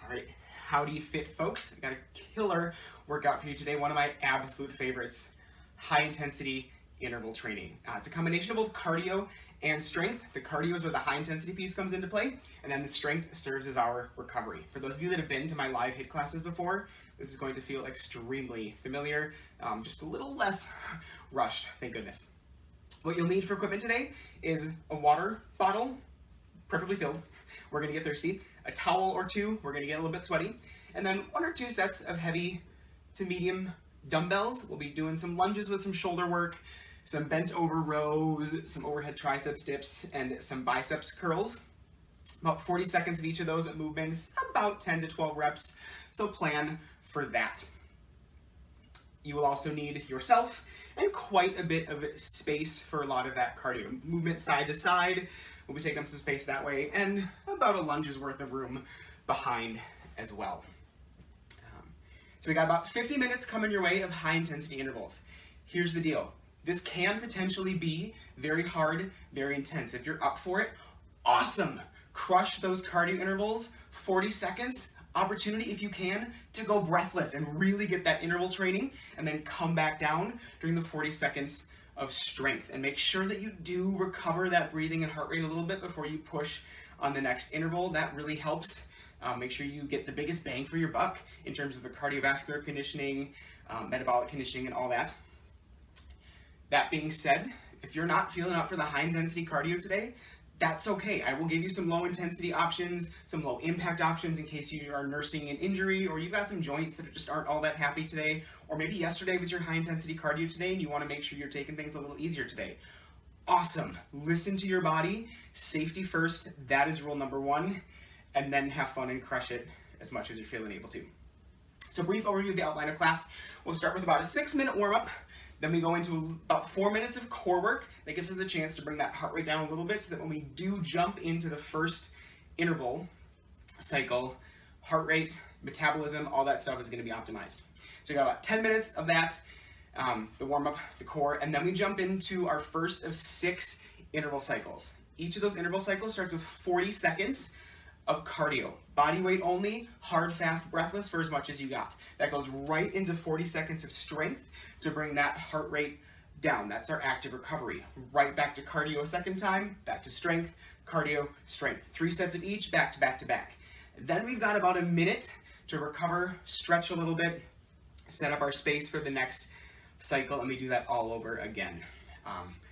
All right, howdy fit folks. I got a killer workout for you today, one of my absolute favorites, high intensity interval training. It's a combination of both cardio and strength. The cardio is where the high intensity piece comes into play, and then the strength serves as our recovery. For those of you that have been to my live HIIT classes before, this is going to feel extremely familiar, just a little less rushed, thank goodness. What you'll need for equipment today is a water bottle, preferably filled. We're gonna get thirsty. A towel or two, we're gonna get a little bit sweaty. And then 1 or 2 sets of heavy to medium dumbbells. We'll be doing some lunges with some shoulder work, some bent over rows, some overhead triceps dips, and some biceps curls. About 40 seconds of each of those movements, about 10 to 12 reps. So plan for that. You will also need yourself and quite a bit of space for a lot of that cardio. Movement side to side, we'll be taking up some space that way, and about a lunge's worth of room behind as well. So we got about 50 minutes coming your way of high intensity intervals. Here's the deal. This can potentially be very hard, very intense. If you're up for it, awesome. Crush those cardio intervals, 40 seconds, opportunity if you can to go breathless and really get that interval training, and then come back down during the 40 seconds of strength, and make sure that you do recover that breathing and heart rate a little bit before you push on the next interval. That really helps. Make sure you get the biggest bang for your buck in terms of the cardiovascular conditioning, metabolic conditioning, and all that. That being said, if you're not feeling up for the high intensity cardio today, that's okay. I will give you some low intensity options, some low impact options in case you are nursing an injury, or you've got some joints that just aren't all that happy today, or maybe yesterday was your high intensity cardio today and you want to make sure you're taking things a little easier today. Awesome. Listen to your body. Safety first. That is rule number 1. And then have fun and crush it as much as you're feeling able to. So brief overview of the outline of class. We'll start with about a 6-minute warm-up. Then we go into about 4 minutes of core work. That gives us a chance to bring that heart rate down a little bit so that when we do jump into the first interval cycle, heart rate, metabolism, all that stuff is going to be optimized. So we got about 10 minutes of that, the warm-up, the core, and then we jump into our first of 6 interval cycles. Each of those interval cycles starts with 40 seconds of cardio. Body weight only, hard, fast, breathless for as much as you got. That goes right into 40 seconds of strength to bring that heart rate down. That's our active recovery. Right back to cardio a second time, back to strength, cardio, strength. 3 sets of each, back to back to back. Then we've got about a minute to recover, stretch a little bit, set up our space for the next cycle, and we do that all over again.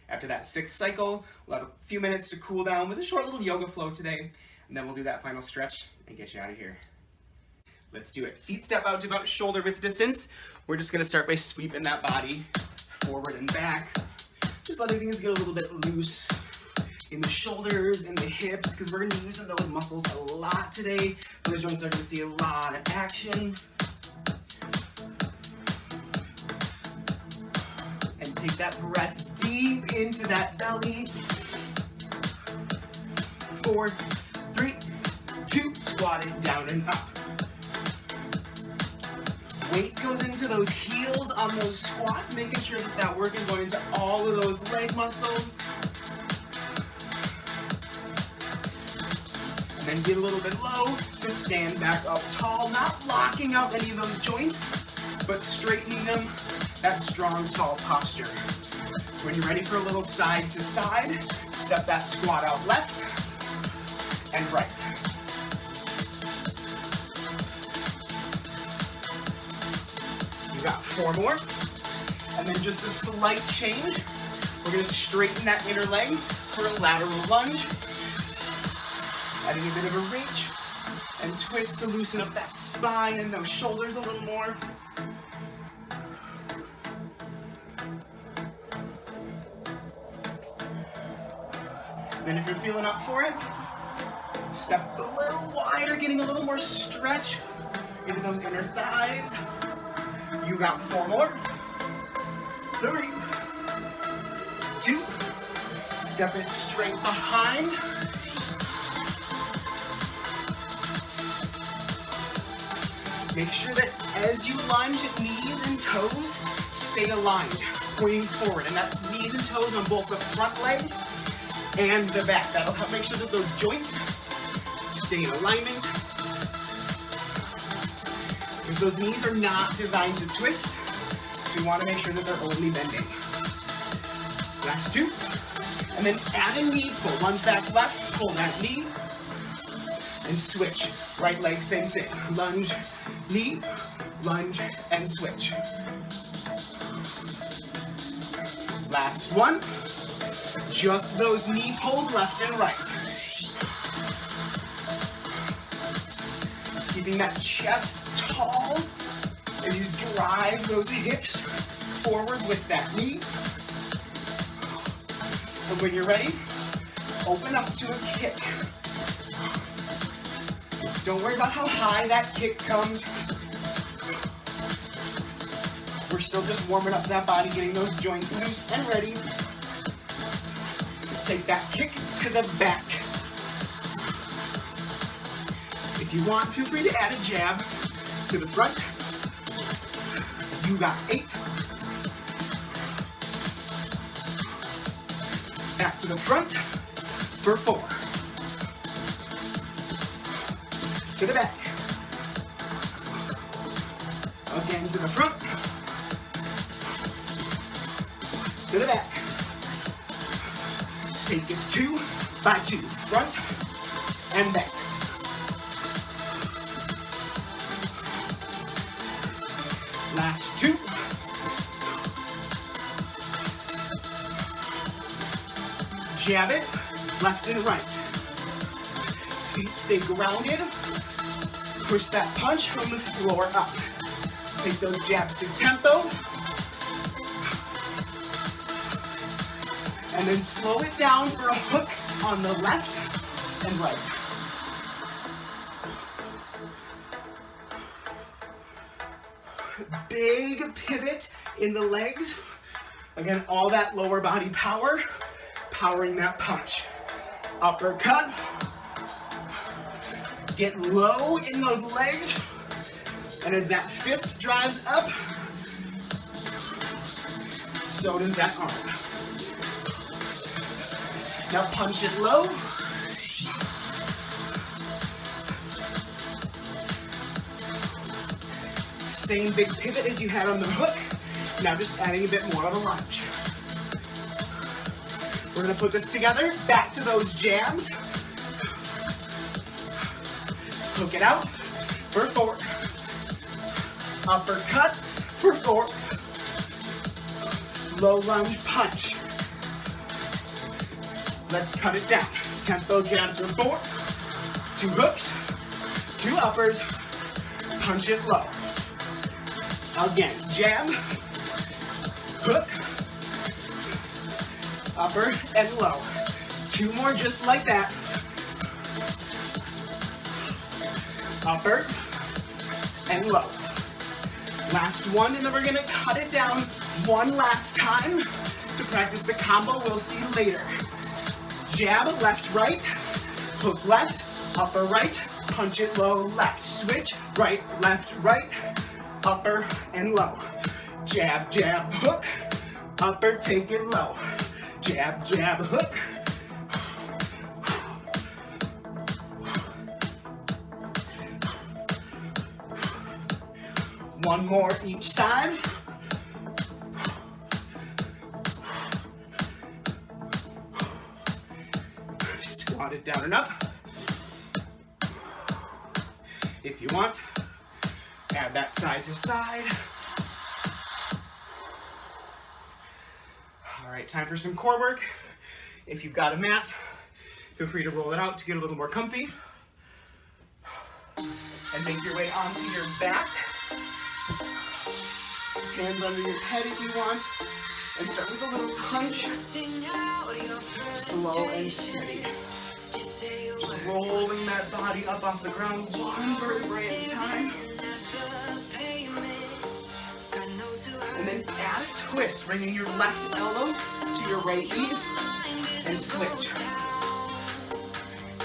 After that 6th cycle, we'll have a few minutes to cool down with a short little yoga flow today, and then we'll do that final stretch and get you out of here. Let's do it. Feet step out to about shoulder width distance. We're just gonna start by sweeping that body forward and back. Just letting things get a little bit loose in the shoulders and the hips, because we're gonna be using those muscles a lot today. Those joints are gonna see a lot of action. And take that breath deep into that belly. 4, 3, 2, squat it down and up. Weight goes into those heels on those squats, making sure that that work is going into all of those leg muscles. And then get a little bit low to stand back up tall, not locking out any of those joints, but straightening them, that strong, tall posture. When you're ready for a little side to side, step that squat out left and right. You got 4 more, and then just a slight change. We're gonna straighten that inner leg for a lateral lunge. Adding a bit of a reach and twist to loosen up that spine and those shoulders a little more. Then if you're feeling up for it, step a little wider, getting a little more stretch into those inner thighs. You got 4 more. 3, 2, step it straight behind. Make sure that as you lunge, knees and toes stay aligned, pointing forward. And that's knees and toes on both the front leg and the back. That'll help make sure that those joints stay in alignment. because those knees are not designed to twist, so you want to make sure that they're only bending. Last two. And then add a knee, pull lunge back left, pull that knee, and switch. Right leg, same thing. Lunge, knee, lunge, and switch. Last one. Just those knee pulls left and right. Keeping that chest tall as you drive those hips forward with that knee. And when you're ready, open up to a kick. Don't worry about how high that kick comes. We're still just warming up that body, getting those joints loose and ready. Take that kick to the back. If you want, feel free to add a jab to the front. You got 8. Back to the front for 4. To the back. Again to the front. To the back. Take it 2 by 2. Front and back. Last 2. Jab it, left and right. Feet stay grounded. Push that punch from the floor up. Take those jabs to tempo. And then slow it down for a hook on the left and right. Big pivot in the legs. Again, all that lower body power, powering that punch. Uppercut. Get low in those legs. And as that fist drives up, so does that arm. Now punch it low. Same big pivot as you had on the hook. Now just adding a bit more of a lunge. We're gonna put this together. Back to those jabs. Hook it out for 4. Uppercut for 4. Low lunge punch. Let's cut it down. Tempo jabs for 4. 2 hooks, 2 uppers, punch it low. Again, jab, hook, upper and low. 2 more just like that. Upper and low. Last one, and then we're gonna cut it down one last time to practice the combo we'll see later. Jab, left, right, hook left, upper right, punch it low, left, switch, right, upper and low. Jab, jab, hook, upper, take it low. Jab, jab, hook. One more each side. Squat it down and up. If you want, add that side to side. All right, time for some core work. If you've got a mat, feel free to roll it out to get a little more comfy. And make your way onto your back. Hands under your head if you want. And start with a little punch. Slow and steady. Just rolling that body up off the ground, one vertebrae at a time. And then add a twist, bringing your left elbow to your right knee and switch.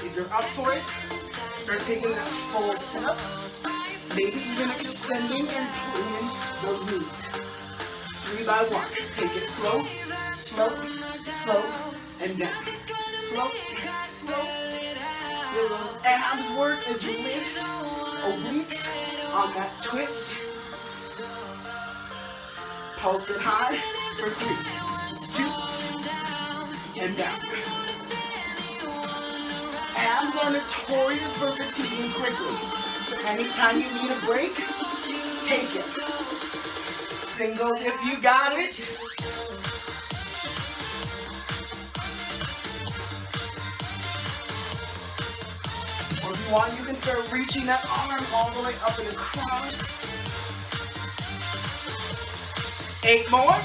If you're up for it, start taking that full sit-up, maybe even extending and pulling in those knees. 3 by 1. Take it slow, slow, slow, and down. Slow, slow. Feel those abs work as you lift, obliques, on that twist. Pulse it high for 3, 2, and down. Abs are notorious for fatiguing quickly, so anytime you need a break, take it. Singles if you got it. Or if you want, you can start reaching that arm all the way up and across. 8 more.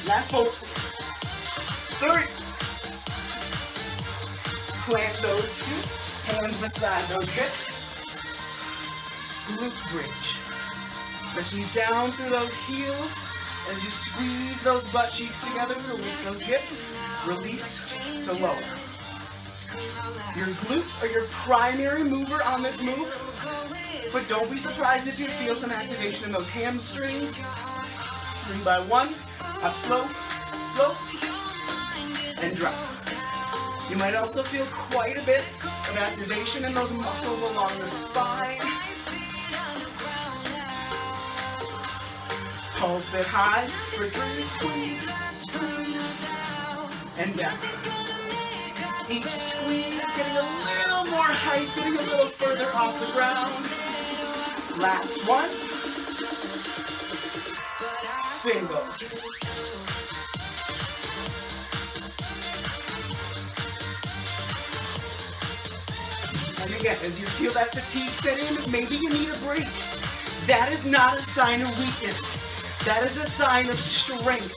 Last 4. 3. Plant those feet, hands beside those hips. Glute bridge. Pressing down through those heels as you squeeze those butt cheeks together to lift those hips. Release to lower. Your glutes are your primary mover on this move, but don't be surprised if you feel some activation in those hamstrings. 3 by 1, up slow, slow, and drop. You might also feel quite a bit of activation in those muscles along the spine. Pulse it high for 3, squeeze, squeeze, and down. Each squeeze getting a little more height, getting a little further off the ground. Last one. Singles. And again, as you feel that fatigue set in, maybe you need a break. That is not a sign of weakness. That is a sign of strength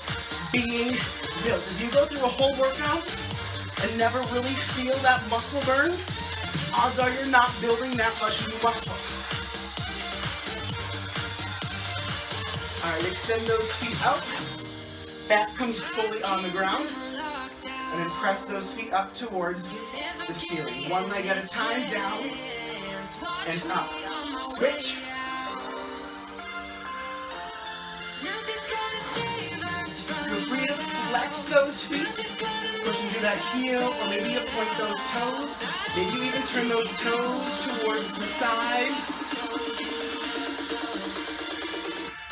being built. If you go through a whole workout and never really feel that muscle burn, odds are you're not building that much new muscle. All right, extend those feet out. Back comes fully on the ground. And then press those feet up towards the ceiling. One leg at a time, down and up. Switch. Feel free to flex those feet. Push into that heel, or maybe you point those toes. Maybe you even turn those toes towards the side.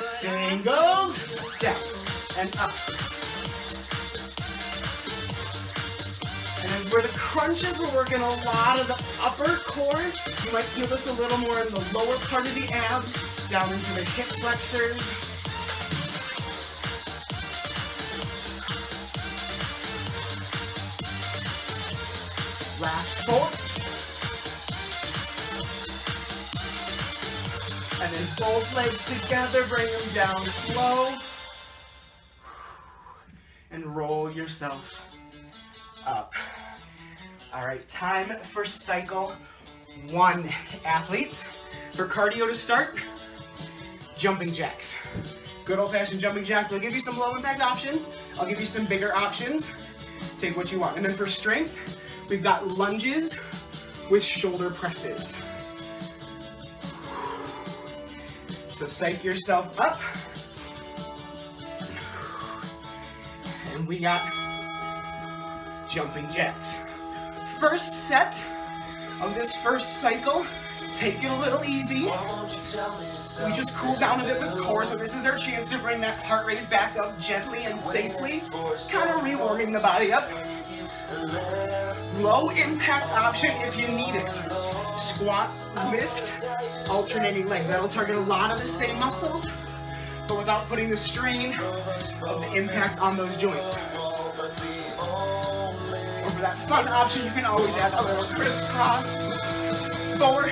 Singles, down and up. And as we're the crunches, we're working a lot of the upper core. You might feel this a little more in the lower part of the abs, down into the hip flexors. Last 4. And then both legs together, bring them down slow. And roll yourself up. All right, time for cycle 1, athletes. For cardio to start, jumping jacks. Good old-fashioned jumping jacks. I'll give you some low-impact options. I'll give you some bigger options. Take what you want. And then for strength, we've got lunges with shoulder presses. So psych yourself up. And we got jumping jacks. First set of this first cycle, take it a little easy. We just cool down a bit with core, so this is our chance to bring that heart rate back up gently and safely, kind of rewarming the body up. Low impact option if you need it. Squat, lift, alternating legs. That'll target a lot of the same muscles, but without putting the strain of the impact on those joints. Or for that fun option, you can always add a little crisscross. 4,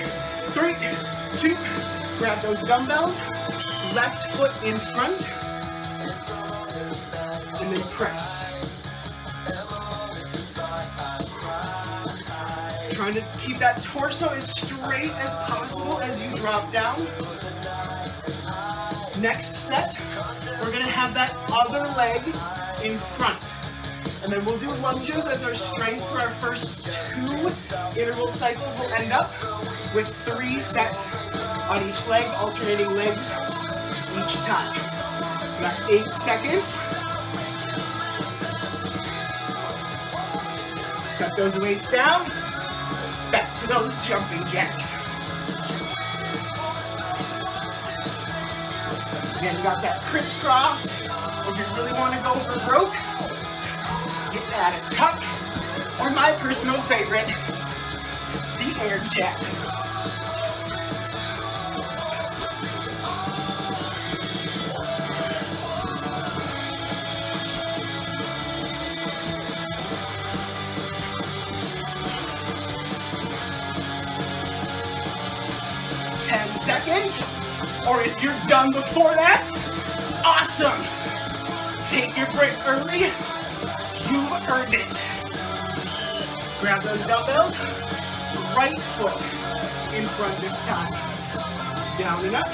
3, 2, grab those dumbbells, left foot in front, and then press. Trying to keep that torso as straight as possible as you drop down. Next set, we're gonna have that other leg in front. And then we'll do lunges as our strength for our first 2 interval cycles. We'll end up with 3 sets on each leg, alternating legs each time. We got 8 seconds. Set those weights down. Back to those jumping jacks. Again, you got that crisscross. Or if you really want to go for broke, get that a tuck. Or my personal favorite, the air jack. Seconds, or if you're done before that, awesome. Take your break early, you've earned it. Grab those dumbbells, right foot in front this time. Down and up.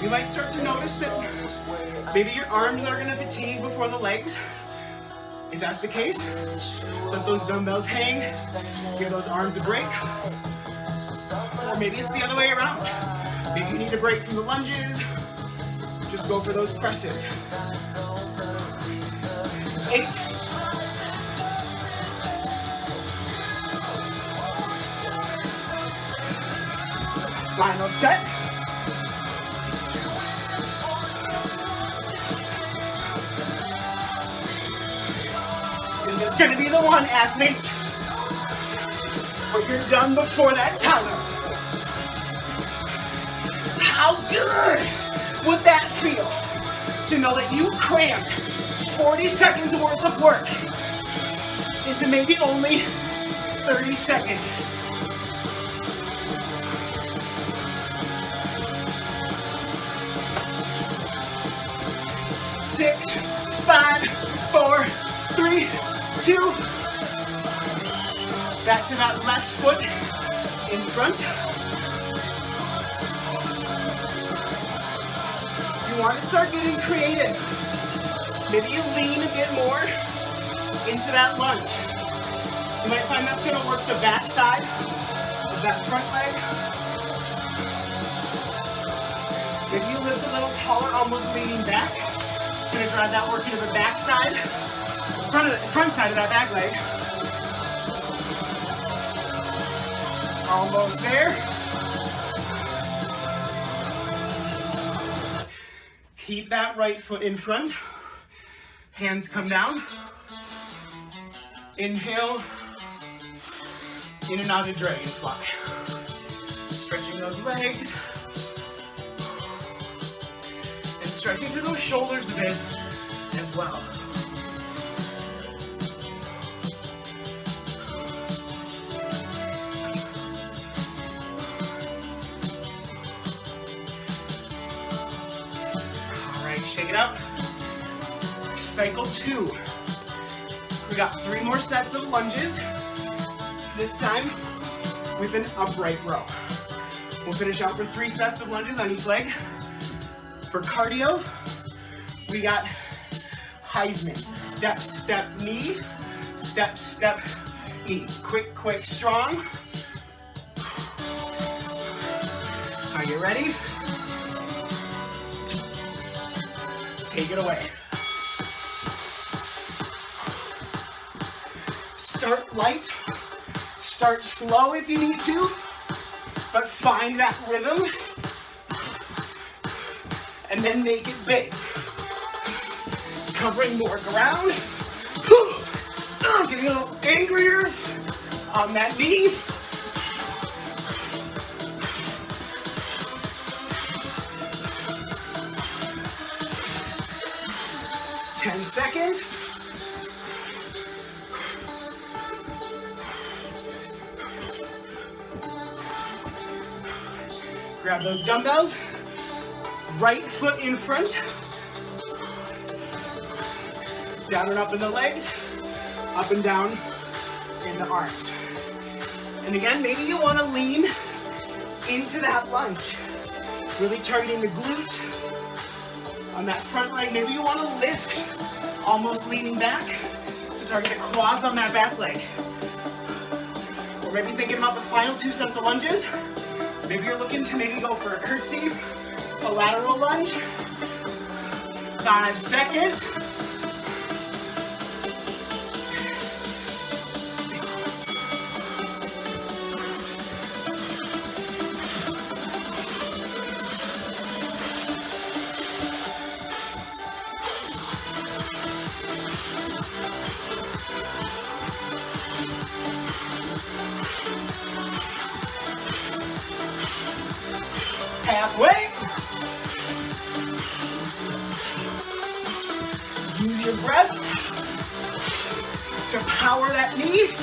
You might start to notice that maybe your arms are gonna fatigue before the legs. If that's the case, let those dumbbells hang, give those arms a break. Or maybe it's the other way around. Maybe you need a break from the lunges, just go for those presses. 8. Final set. Is this going to be the one, athletes, where you're done before that timer? How good would that feel to know that you crammed 40 seconds worth of work into maybe only 30 seconds? Six, 5, 4, 3, 2. Back to that left foot in front. You want to start getting creative. Maybe you lean a bit more into that lunge. You might find that's going to work the back side of that front leg. Maybe you lift a little taller, almost leaning back. It's going to drive that work into the back side. Front side of that back leg. Almost there. Keep that right foot in front. Hands come down. Inhale. In and out of dragonfly. Stretching those legs. And stretching through those shoulders a bit as well. Shake it out. Cycle 2. We got 3 more sets of lunges, this time with an upright row. We'll finish out for 3 sets of lunges on each leg. For cardio, we got Heisman's. Step, step, knee. Step, step, knee. Quick, quick, strong. Are you ready? Take it away. Start light, start slow if you need to, but find that rhythm, and then make it big. Covering more ground, getting a little angrier on that knee. Seconds. Grab those dumbbells. Right foot in front. Down and up in the legs. Up and down in the arms. And again, maybe you want to lean into that lunge. Really targeting the glutes on that front leg. Maybe you want to lift, almost leaning back to target the quads on that back leg. Or maybe thinking about the final 2 sets of lunges. Maybe you're looking to maybe go for a curtsy, a lateral lunge, 5 seconds. Halfway. Use your breath to power that knee,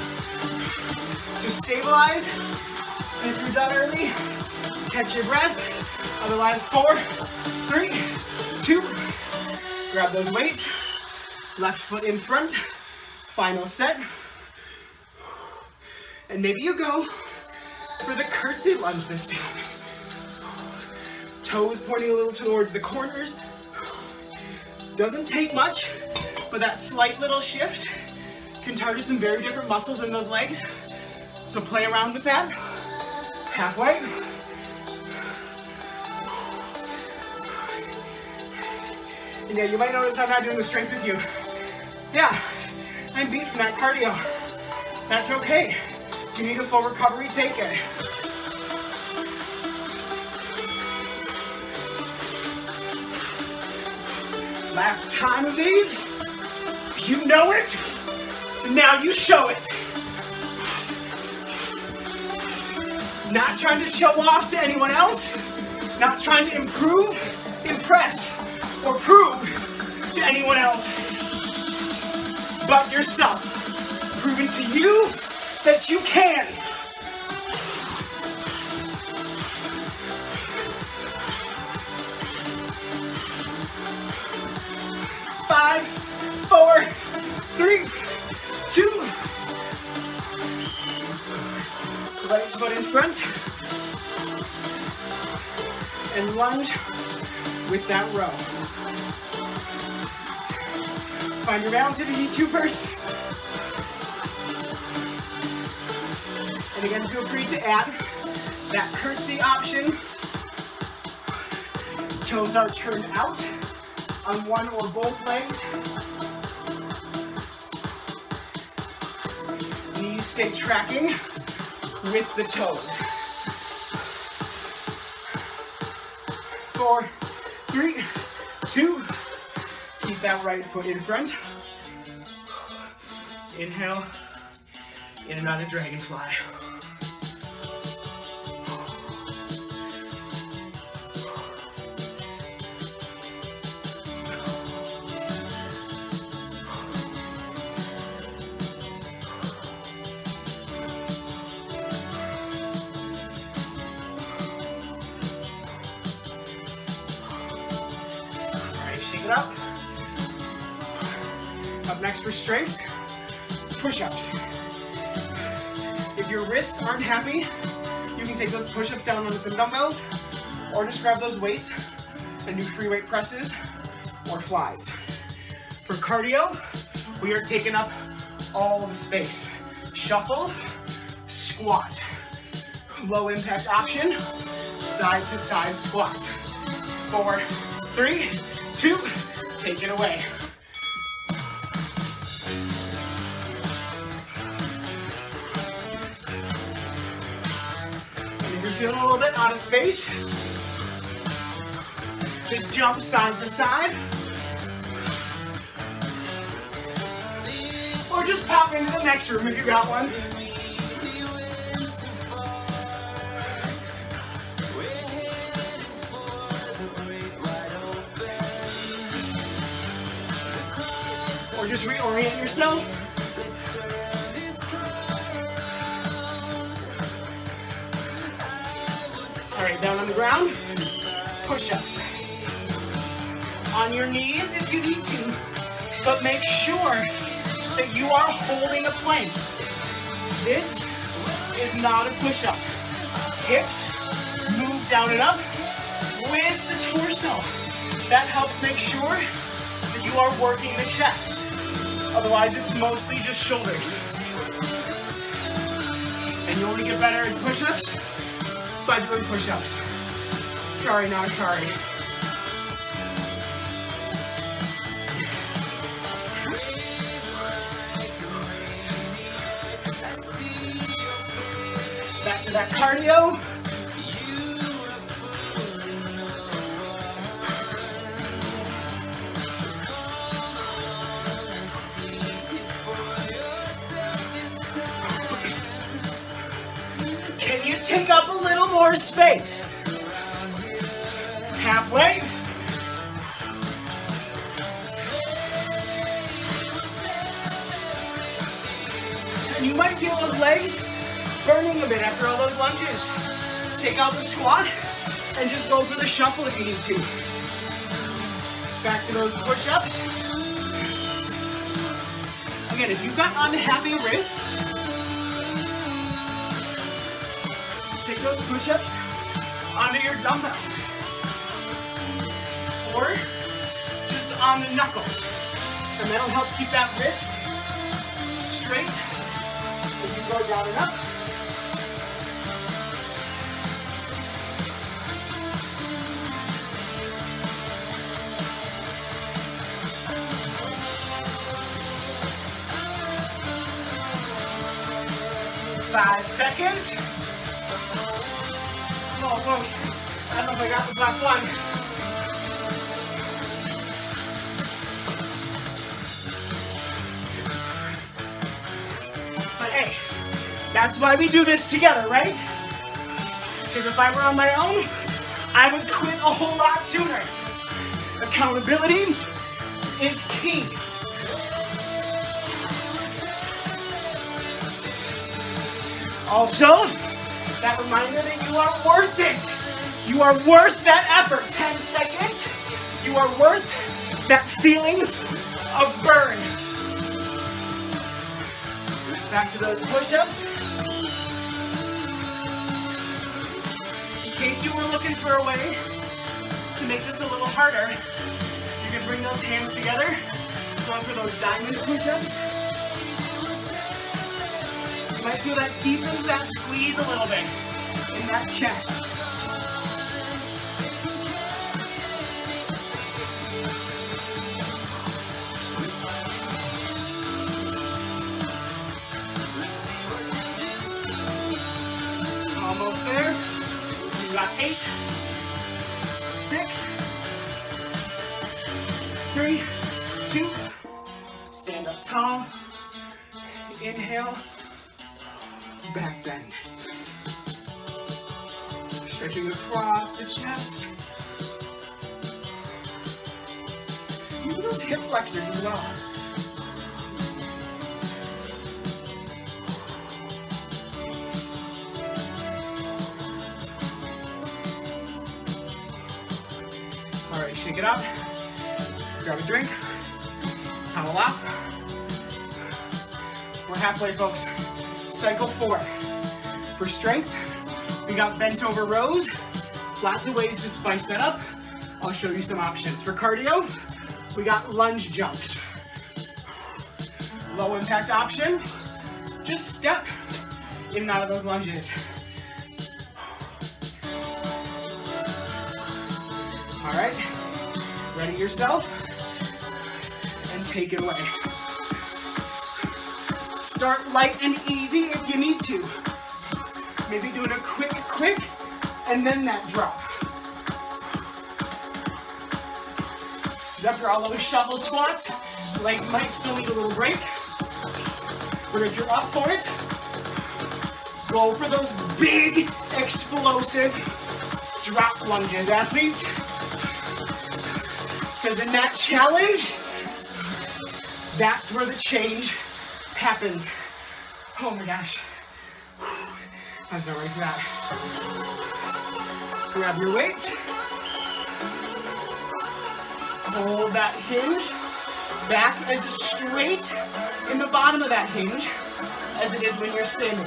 to stabilize. If you're done early, catch your breath. Otherwise, 4, 3, 2. Grab those weights. Left foot in front. Final set. And maybe you go for the curtsy lunge this time. Toes pointing a little towards the corners. Doesn't take much, but that slight little shift can target some very different muscles in those legs. So play around with that. Halfway. And yeah, you might notice I'm not doing the strength with you. Yeah, I'm beat from that cardio. That's okay. If you need a full recovery, take it. Last time of these, you know it, and now you show it. Not trying to show off to anyone else, not trying to improve, impress, or prove to anyone else, but yourself, proving to you that you can. Five, 4, 3, 2. Right foot in front. And lunge with that row. Find your balance if you need to first. And again, feel free to add that curtsy option. Toes are turned out on one or both legs. Knees stay tracking with the toes. 4, 3, 2. Keep that right foot in front. Inhale, in and out of dragonfly. Shake it up. Up next for strength, push-ups. If your wrists aren't happy, you can take those push-ups down onto some dumbbells, or just grab those weights and do free weight presses or flies. For cardio, we are taking up all the space. Shuffle, squat. Low impact option, side to side squat. 4, 3, 2, take it away. And if you're feeling a little bit out of space, just jump side to side. Or just pop into the next room if you got one. Or just reorient yourself. All right, down on the ground, push-ups. On your knees if you need to, but make sure that you are holding a plank. This is not a push-up. Hips move down and up with the torso. That helps make sure that you are working the chest. Otherwise, it's mostly just shoulders. And you only get better at push-ups by doing push-ups. Sorry, not sorry. to that cardio. Can you take up a little more space? Halfway. And you might feel those legs burning a bit after all those lunges. Take out the squat and just go for the shuffle if you need to. Back to those push-ups. Again, if you've got unhappy wrists, take those push-ups onto your dumbbells. Or just on the knuckles. And that'll help keep that wrist straight as you go down and up. Five seconds. Oh, folks, I don't know if I got this last one. But hey, that's why we do this together, right? Because if I were on my own, I would quit a whole lot sooner. Accountability is key. Also, that reminder that you are worth it. You are worth that effort. 10 seconds. You are worth that feeling of burn. Back to those push-ups. In case you were looking for a way to make this a little harder, you can bring those hands together, go for those diamond push-ups. You might feel that deepens that squeeze a little bit in that chest. Almost there. You got 8, 6, 3, 2. Stand up tall. Inhale. Back bend. Stretching across the chest. Use those hip flexors as well. All right, shake it up. Grab a drink. Towel off. We're halfway, folks. Cycle 4. For strength, we got bent over rows. Lots of ways to spice that up. I'll show you some options. For cardio, we got lunge jumps. Low impact option, just step in and out of those lunges. All right, ready yourself, and take it away. Start light and easy if you need to. Maybe doing a quick, and then that drop. After all those shuffle squats, legs might still need a little break. But if you're up for it, go for those big, explosive drop lunges, athletes. Because in that challenge, that's where the change happens. Oh my gosh. I was not ready for that. Grab your weights. Hold that hinge. Back as straight in the bottom of that hinge as it is when you're standing.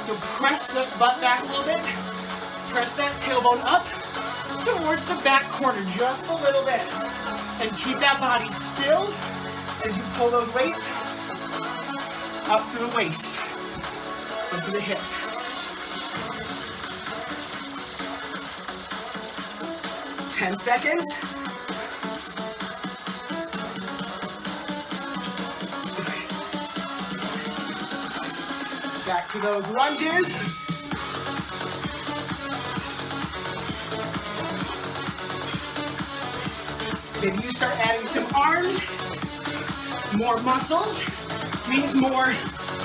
So press the butt back a little bit. Press that tailbone up towards the back corner just a little bit. And keep that body still as you pull those weights up to the waist, up to the hips. Ten seconds. Back to those lunges. Maybe you start adding some arms. More muscles means more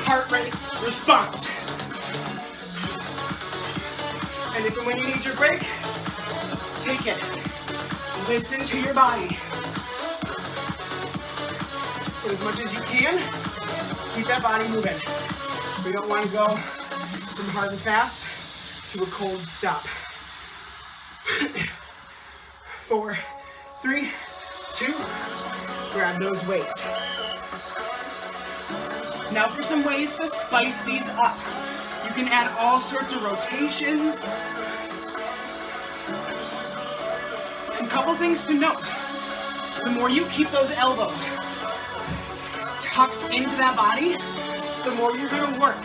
heart rate response. And if and when you need your break, take it. Listen to your body. But as much as you can, keep that body moving. We don't want to go from hard and fast to a cold stop. 4, 3, 2, grab those weights. Now for some ways to spice these up. You can add all sorts of rotations. And a couple things to note. The more you keep those elbows tucked into that body, the more you're going to work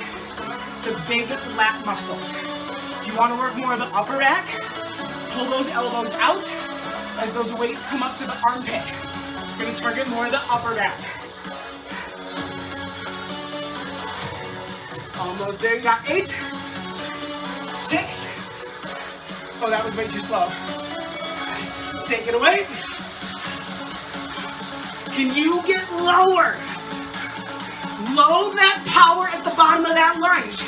the big lat muscles. If you want to work more of the upper back, pull those elbows out as those weights come up to the armpit. It's going to target more of the upper back. Almost there, you got 8, 6. Oh, that was way too slow. Take it away. Can you get lower? Load that power at the bottom of that lunge.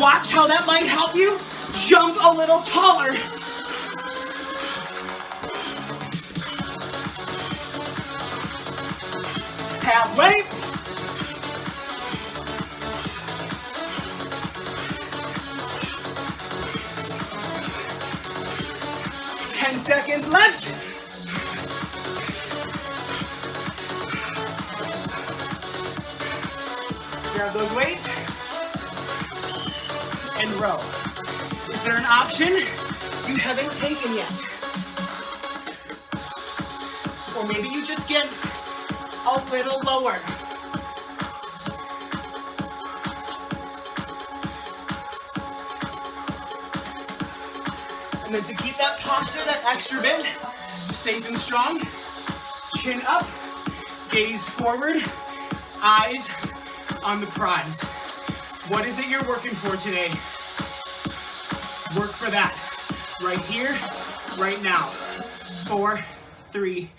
Watch how that might help you jump a little taller. Halfway. Seconds left. Grab those weights and row. Is there an option you haven't taken yet? Or maybe you just get a little lower. And then to keep that posture, that extra bit safe and strong, chin up, gaze forward, eyes on the prize. What is it you're working for today? Work for that. Right here, right now. 4, 3,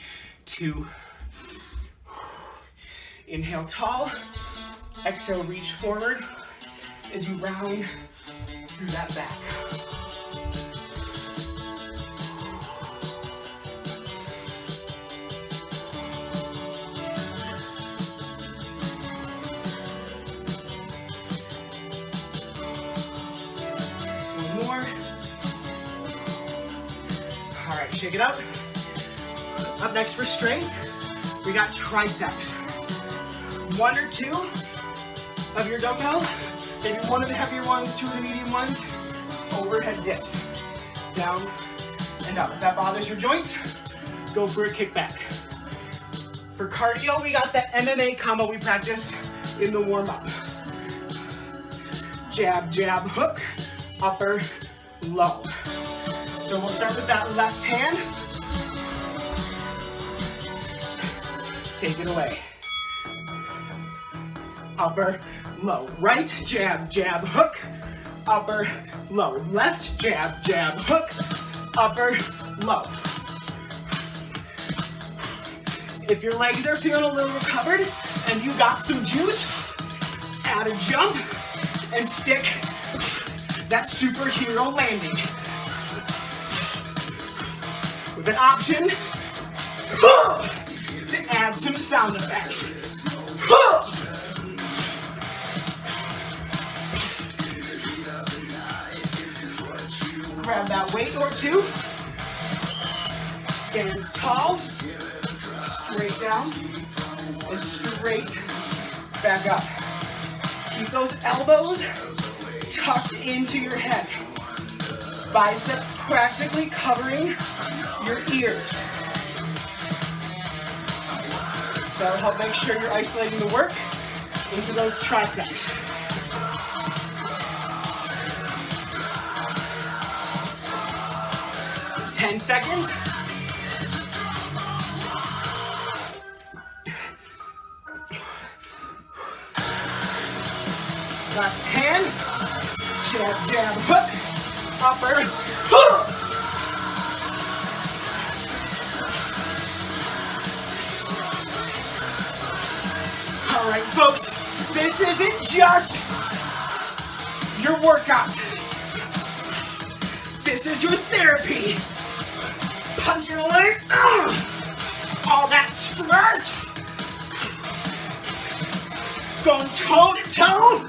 2. Inhale tall. Exhale, reach forward as you round through that back. Shake it out. Up next for strength, we got triceps. 1 or 2 of your dumbbells, maybe 1 of the heavier ones, 2 of the medium ones, overhead dips. Down and up. If that bothers your joints, go for a kickback. For cardio, we got that MMA combo we practiced in the warm-up. Jab, jab, hook, upper, low. So we'll start with that left hand. Take it away. Upper, low. Right, jab, jab, hook. Upper, low. Left, jab, jab, hook. Upper, low. If your legs are feeling a little recovered and you got some juice, add a jump and stick that superhero landing. With an option to add some sound effects. Grab that weight or 2. Stand tall, straight down, and straight back up. Keep those elbows tucked into your head. Biceps practically covering your ears. So that'll help make sure you're isolating the work into those triceps. Ten seconds. Left hand, jab, jab, hook, upper, hook. Folks, this isn't just your workout. This is your therapy. Punching away all that stress. Going toe to toe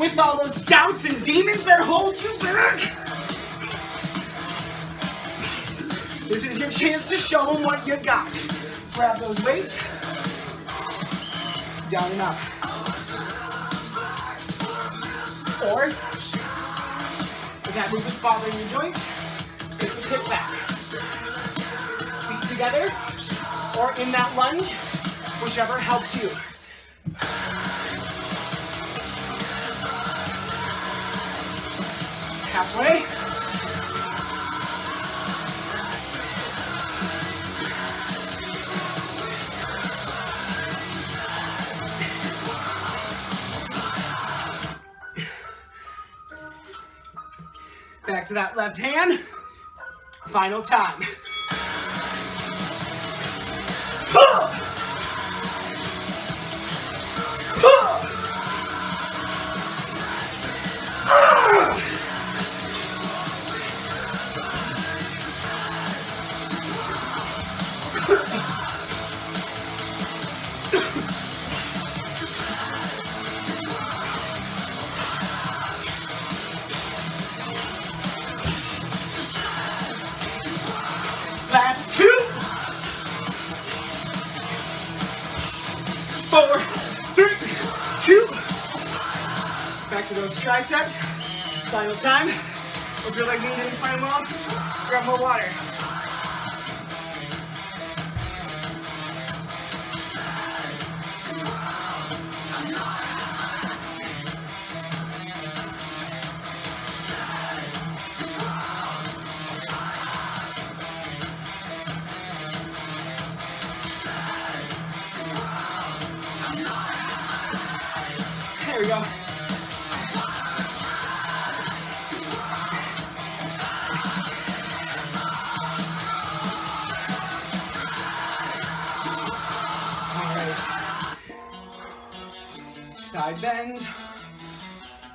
with all those doubts and demons that hold you back. This is your chance to show them what you got. Grab those weights. Down and up. Or, if that movement's bothering your joints, take the hip back. Feet together, or in that lunge, whichever helps you. Halfway. Back to that left hand. Final time. Last 2. 4, 3, 2. Back to those triceps. Final time. If you're like me and didn't find well, grab more water. There we go. All right. Side bends.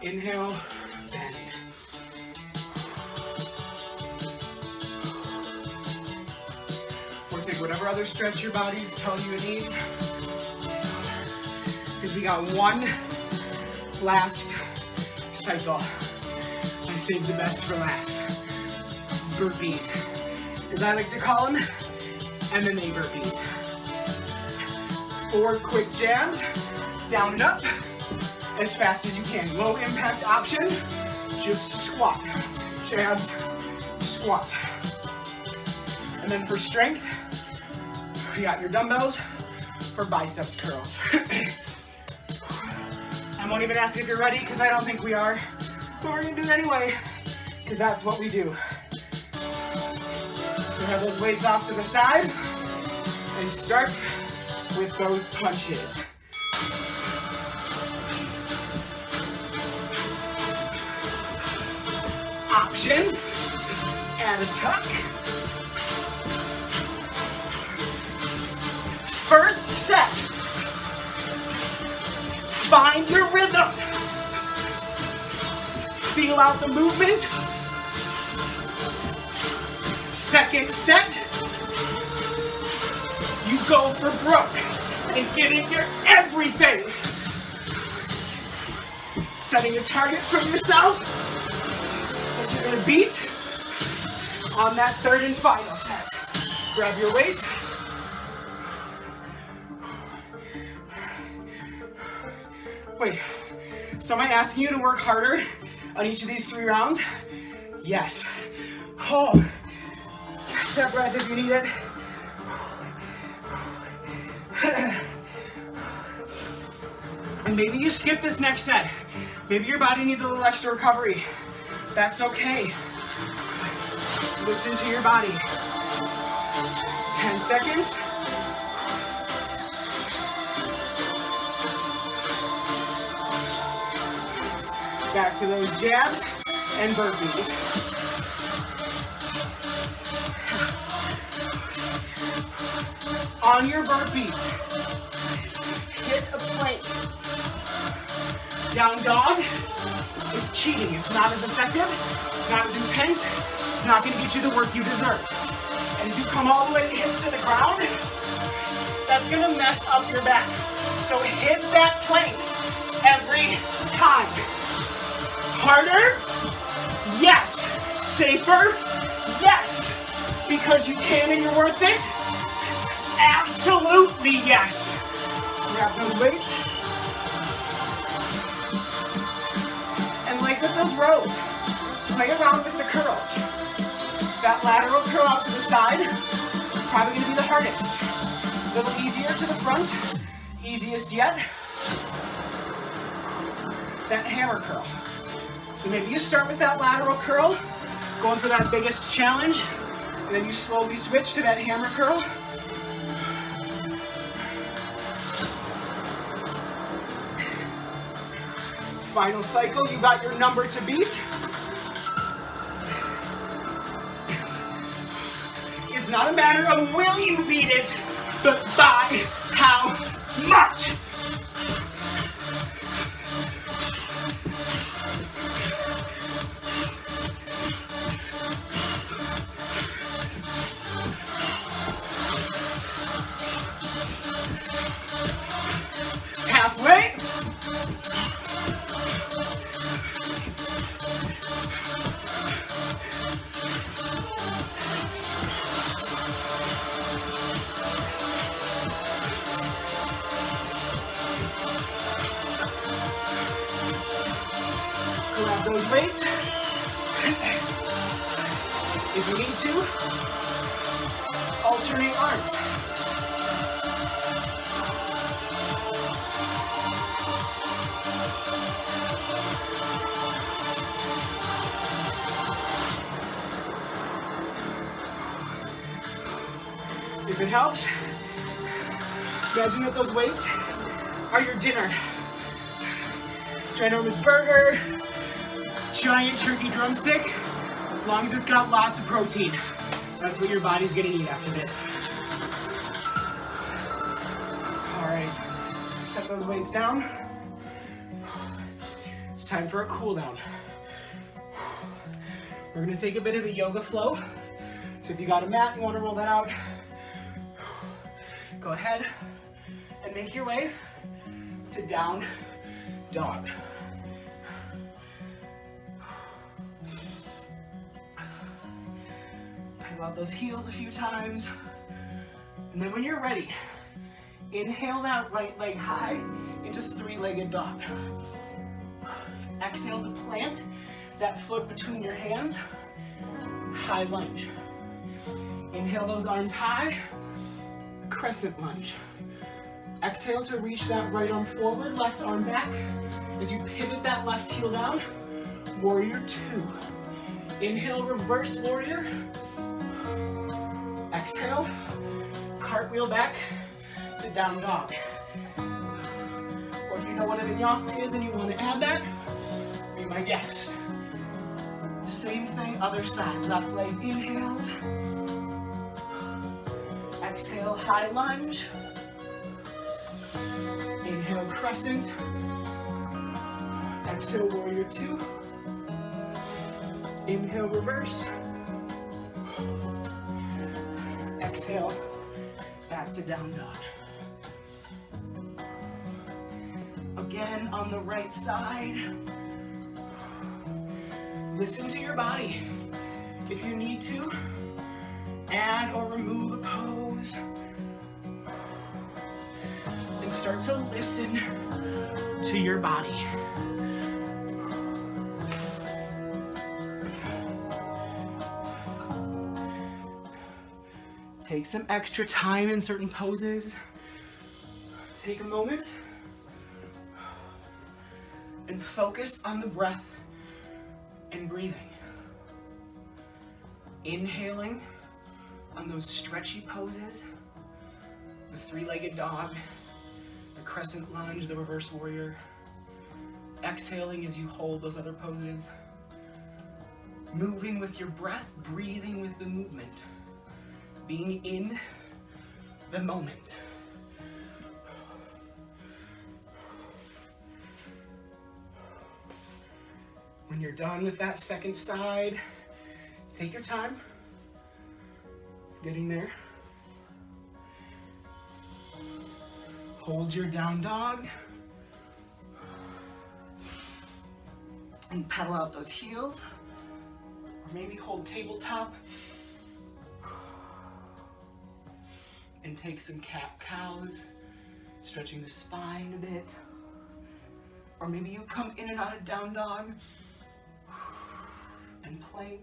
Inhale, bend. Or take whatever other stretch your body's telling you it needs. Because we got one last cycle. I saved the best for last. Burpees. As I like to call them, MMA burpees. 4 quick jabs, down and up, as fast as you can. Low impact option, just squat. Jabs, squat. And then for strength, you got your dumbbells for biceps curls. I won't even ask if you're ready, because I don't think we are. But we're gonna do it anyway, because that's what we do. So have those weights off to the side, and start with those punches. Option, add a tuck. First set. Find your rhythm. Feel out the movement. Second set, you go for broke and give it your everything. Setting a target for yourself that you're gonna beat on that third and final set. Grab your weights. Wait, so am I asking you to work harder on each of these 3 rounds? Yes. Oh, catch that breath if you need it. And maybe you skip this next set. Maybe your body needs a little extra recovery. That's okay. Listen to your body. 10 seconds. Back to those jabs and burpees. On your burpees, hit a plank. Down dog is cheating. It's not as effective, it's not as intense, it's not gonna get you the work you deserve. And if you come all the way hips to the ground, that's gonna mess up your back. So hit that plank every time. Harder? Yes. Safer? Yes. Because you can and you're worth it? Absolutely yes. Grab those weights. And like with those rows, play around with the curls. That lateral curl out to the side, probably gonna be the hardest. A little easier to the front, easiest yet. That hammer curl. So maybe you start with that lateral curl, going for that biggest challenge, and then you slowly switch to that hammer curl. Final cycle, you got your number to beat. It's not a matter of will you beat it, but by how much. Halfway. Grab those weights. If you need to, alternate arms. If it helps, imagine that those weights are your dinner. Ginormous burger, giant turkey drumstick, as long as it's got lots of protein. That's what your body's gonna need after this. All right, set those weights down. It's time for a cool down. We're gonna take a bit of a yoga flow. So if you got a mat, you wanna roll that out, go ahead and make your way to down dog. Pull out those heels a few times. And then when you're ready, inhale that right leg high into three-legged dog. Exhale to plant that foot between your hands, high lunge. Inhale those arms high, crescent lunge. Exhale to reach that right arm forward, left arm back. As you pivot that left heel down, warrior two. Inhale, reverse warrior. Exhale, cartwheel back to down dog. Or if you know what a vinyasa is and you want to add that, be my guest. Same thing, other side. Left leg inhales. Exhale, high lunge. Inhale, crescent. Exhale, warrior two. Inhale, reverse. Exhale, back to down dog. Again, on the right side. Listen to your body. If you need to, add or remove a pose. And start to listen to your body. Take some extra time in certain poses. Take a moment and focus on the breath and breathing. Inhaling on those stretchy poses, the three-legged dog, the crescent lunge, the reverse warrior. Exhaling as you hold those other poses. Moving with your breath, breathing with the movement. Being in the moment. When you're done with that second side, take your time getting there. Hold your down dog and pedal out those heels, or maybe hold tabletop and take some cat-cows, stretching the spine a bit. Or maybe you come in and out of down dog and plank.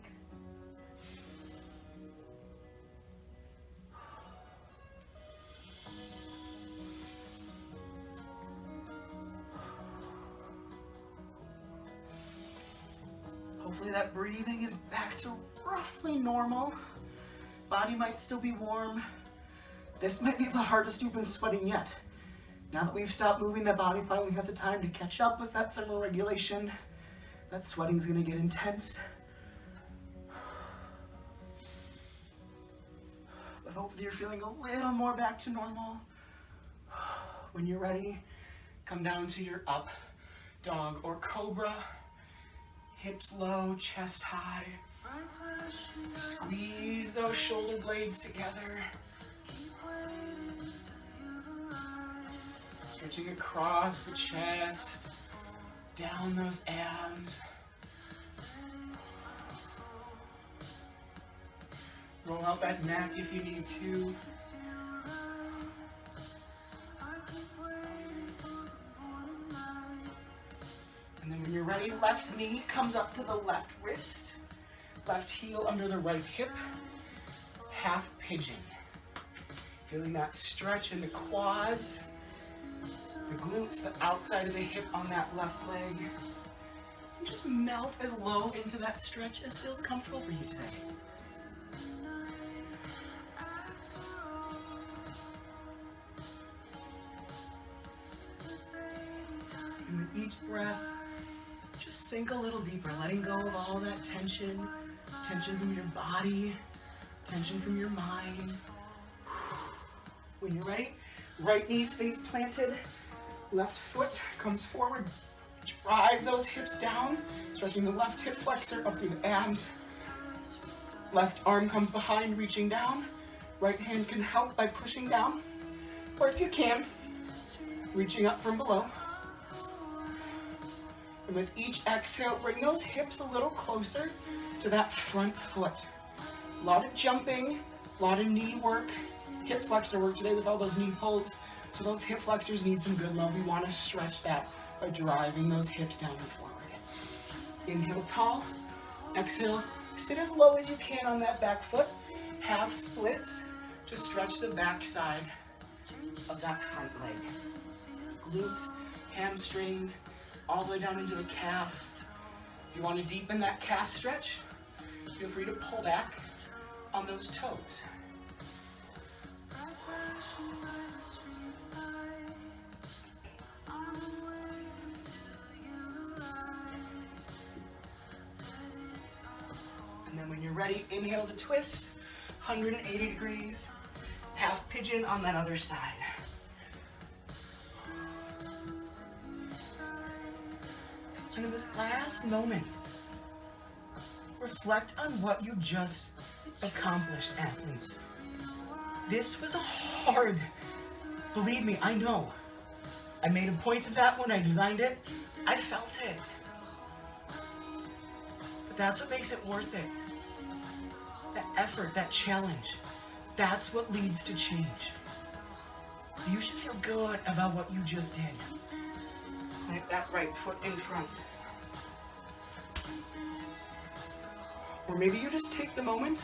Hopefully that breathing is back to roughly normal. Body might still be warm. This might be the hardest you've been sweating yet. Now that we've stopped moving, that body finally has the time to catch up with that thermoregulation. That sweating's gonna get intense. But hopefully you're feeling a little more back to normal. When you're ready, come down to your up dog or cobra. Hips low, chest high. Squeeze those shoulder blades together. Stretching across the chest, down those abs. Roll out that neck if you need to. And then when you're ready, left knee comes up to the left wrist, left heel under the right hip, half pigeon. Feeling that stretch in the quads, the glutes, the outside of the hip on that left leg. And just melt as low into that stretch as feels comfortable for you today. And with each breath, just sink a little deeper, letting go of all that tension, tension from your body, tension from your mind. When you're ready, right knee stays planted, left foot comes forward, drive those hips down, stretching the left hip flexor up through the abs. Left arm comes behind, reaching down. Right hand can help by pushing down, or if you can, reaching up from below. And with each exhale, bring those hips a little closer to that front foot. A lot of jumping, a lot of knee work, hip flexor work today with all those knee pulls. So those hip flexors need some good love. We want to stretch that by driving those hips down and forward. Inhale tall, exhale, sit as low as you can on that back foot. Half splits to stretch the back side of that front leg. Glutes, hamstrings, all the way down into the calf. If you want to deepen that calf stretch, feel free to pull back on those toes. And then when you're ready, inhale to twist, 180 degrees, half pigeon on that other side. And in this last moment, reflect on what you just accomplished, athletes. This was hard. Believe me, I know. I made a point of that when I designed it. I felt it. But that's what makes it worth it. That effort, that challenge, that's what leads to change. So you should feel good about what you just did. Plant that right foot in front. Or maybe you just take the moment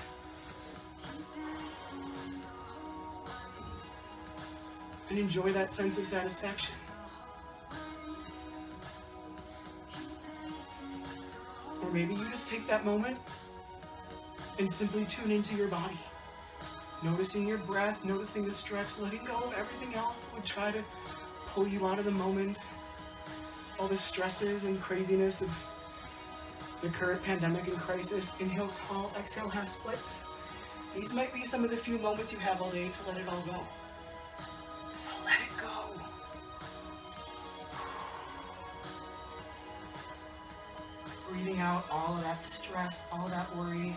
and enjoy that sense of satisfaction. Or maybe you just take that moment and simply tune into your body. Noticing your breath, noticing the stretch, letting go of everything else that would try to pull you out of the moment. All the stresses and craziness of the current pandemic and crisis. Inhale tall, exhale half splits. These might be some of the few moments you have all day to let it all go. So let it go. Breathing out all of that stress, all of that worry,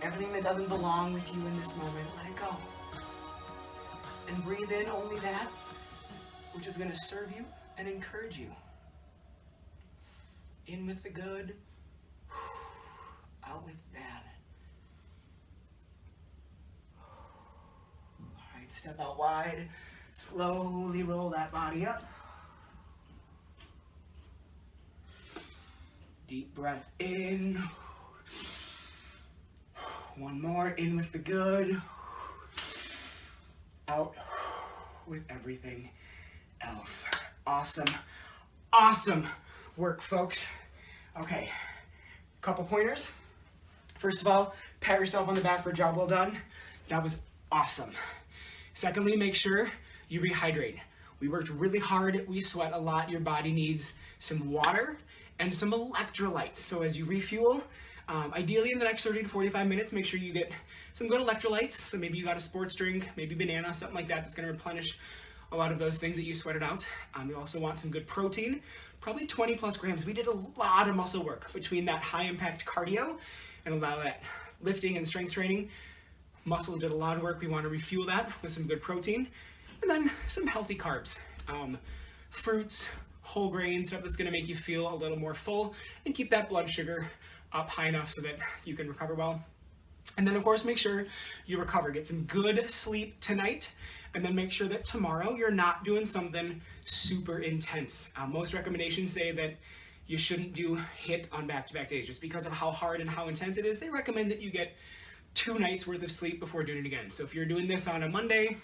everything that doesn't belong with you in this moment, let it go. And breathe in only that which is going to serve you and encourage you. In with the good, out with bad. All right, step out wide, slowly roll that body up. Deep breath in. One more, in with the good, out with everything else. Awesome, awesome work, folks. Okay, couple pointers. First of all, pat yourself on the back for a job well done. That was awesome. Secondly, make sure you rehydrate. We worked really hard, we sweat a lot. Your body needs some water and some electrolytes. So as you refuel, ideally in the next 30 to 45 minutes, make sure you get some good electrolytes. So maybe you got a sports drink, maybe banana, something like that that's gonna replenish a lot of those things that you sweated out. You also want some good protein, probably 20 plus grams. We did a lot of muscle work between that high impact cardio and allow that lifting and strength training. Muscle did a lot of work. We want to refuel that with some good protein and then some healthy carbs. Fruits, whole grains, stuff that's gonna make you feel a little more full and keep that blood sugar up high enough so that you can recover well. And then of course, make sure you recover. Get some good sleep tonight, and then make sure that tomorrow you're not doing something super intense. Most recommendations say that you shouldn't do HIIT on back-to-back days just because of how hard and how intense it is. They recommend that you get 2 nights worth of sleep before doing it again. So if you're doing this on a Monday,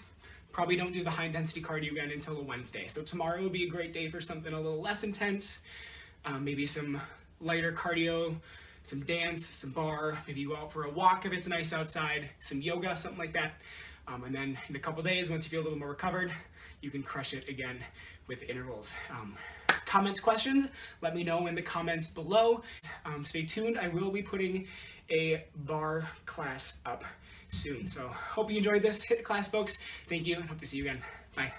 probably don't do the high intensity cardio again until a Wednesday. So tomorrow would be a great day for something a little less intense, maybe some lighter cardio, some dance, some bar, maybe you go out for a walk if it's nice outside, some yoga, something like that. And then in a couple days, once you feel a little more recovered, you can crush it again with intervals. Comments, questions, let me know in the comments below. Stay tuned, I will be putting a bar class up soon. So hope you enjoyed this HIIT class, folks. Thank you, and hope to see you again. Bye.